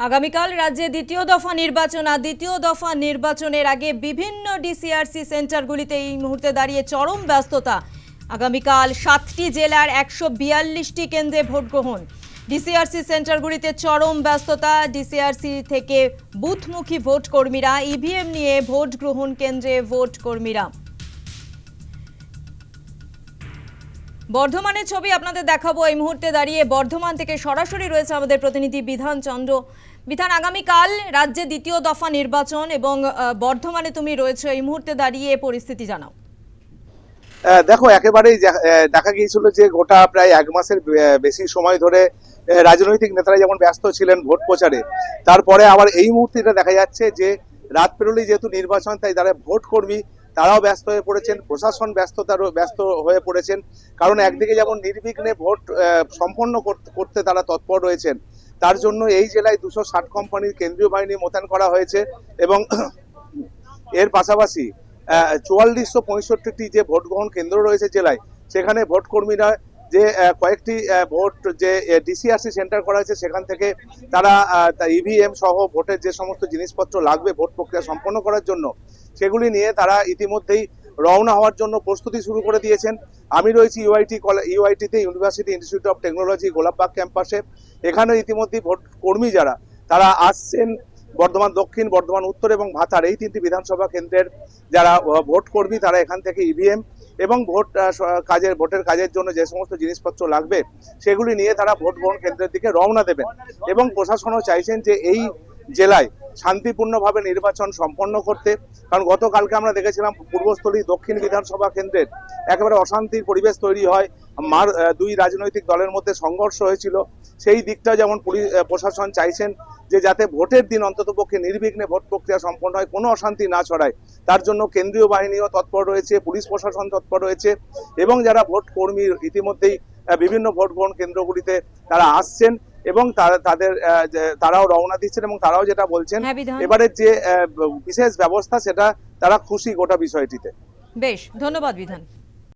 আগামীকাল রাজ্যে দ্বিতীয় দফা নির্বাচনের আগে বিভিন্ন ডিসিআরসি সেন্টারগুলিতে এই মুহূর্তে দাঁড়িয়ে চরম ব্যস্ততা। আগামীকাল 7টি জেলার 142টি কেন্দ্রে ভোট গ্রহণ। ডিসিআরসি সেন্টারগুলিতে চরম ব্যস্ততা। ডিসিআরসি থেকে বুথমুখী ভোট কর্মীরা, ইভিএম নিয়ে ভোট গ্রহণ কেন্দ্রে ভোট কর্মীরা। বর্ধমানের ছবি আপনাদের দেখাবো। এই মুহূর্তে দাঁড়িয়ে বর্ধমান থেকে সরাসরি রয়েছে আমাদের প্রতিনিধি বিধান চন্দ্র। বিধান, আগামীকাল রাজ্যে দ্বিতীয় দফা নির্বাচন এবং বর্ধমানে তুমি রয়েছে, এই মুহূর্তে দাঁড়িয়ে পরিস্থিতি জানাও। দেখো, একেবারেই দেখা গিয়েছিল যে গোটা প্রায় 1 মাসের বেশি সময় ধরে রাজনৈতিক নেতারা যেমন ব্যস্ত ছিলেন ভোট প্রচারে, তারপরে আবার এই মুহূর্তে দেখা যাচ্ছে যে রাত পেরোলেই যেহেতু নির্বাচন, তাই যারা ভোট কর্মী তারাও ব্যস্ত হয়ে পড়েছেন, প্রশাসন ব্যস্ত হয়ে পড়েছেন। কারণ একদিকে যেমন নির্বিঘ্নে ভোট সম্পন্ন করতে তারা তৎপর রয়েছেন, তার জন্য এই জেলায় 260 কোম্পানির কেন্দ্রীয় বাহিনী মোতায়েন করা হয়েছে এবং এর পাশাপাশি 4465টি যে ভোট গ্রহণ কেন্দ্র রয়েছে জেলায়, সেখানে ভোট কর্মীরা যে কয়েকটি ভোট যে ডিসিআরসি সেন্টার করা হয়েছে, সেখান থেকে তারা ইভিএম সহ ভোটের যে সমস্ত জিনিসপত্র লাগবে ভোট প্রক্রিয়া সম্পন্ন করার জন্য, সেগুলি নিয়ে তারা ইতিমধ্যেই রওনা হওয়ার জন্য প্রস্তুতি শুরু করে দিয়েছেন। আমি রয়েছি ইউআইটিতে, university institute of technology Golapbag ক্যাম্পাসে। এখানে ইতিমধ্যেই ভোট কর্মী যারা তারা আসছেন বর্ধমান দক্ষিণ, বর্ধমান উত্তর এবং ভাতার, এই 3টি বিধানসভা কেন্দ্রের যারা ভোট কর্মী তারা এখান থেকে ইভিএম এবং ভোটের কাজের জন্য যে সমস্ত জিনিসপত্র লাগবে সেগুলি নিয়ে তারা ভোট গ্রহণ কেন্দ্রের দিকে রওনা দেবেন। এবং প্রশাসনও চাইছেন যে এই জেলায় শান্তিপূর্ণভাবে নির্বাচন সম্পন্ন করতে, কারণ গতকালকে আমরা দেখেছিলাম পূর্বস্থলী দক্ষিণ বিধানসভা কেন্দ্রের একেবারে অশান্তির পরিবেশ তৈরি হয়, দুই রাজনৈতিক দলের মধ্যে সংঘর্ষ হয়েছিল। সেই দিকটা যেমন প্রশাসন চাইছেন যে যাতে ভোটের দিন অন্ততপক্ষে নির্বিঘ্নে ভোট প্রক্রিয়া সম্পন্ন হয়, কোনো অশান্তি না ছড়ায়, তার জন্য কেন্দ্রীয় বাহিনীও তৎপর রয়েছে, পুলিশ প্রশাসন তৎপর রয়েছে এবং যারা ভোট কর্মী ইতিমধ্যেই বিভিন্ন ভোট গ্রহণ কেন্দ্রগুলিতে তারা আসছেন এবং তারাও রওনা দিচ্ছেন এবং তারাও যেটা বলছেন এবারে যে বিশেষ ব্যবস্থা সেটা তারা খুশি গোটা বিষয়টিতে। বেশ, ধন্যবাদ বিধান।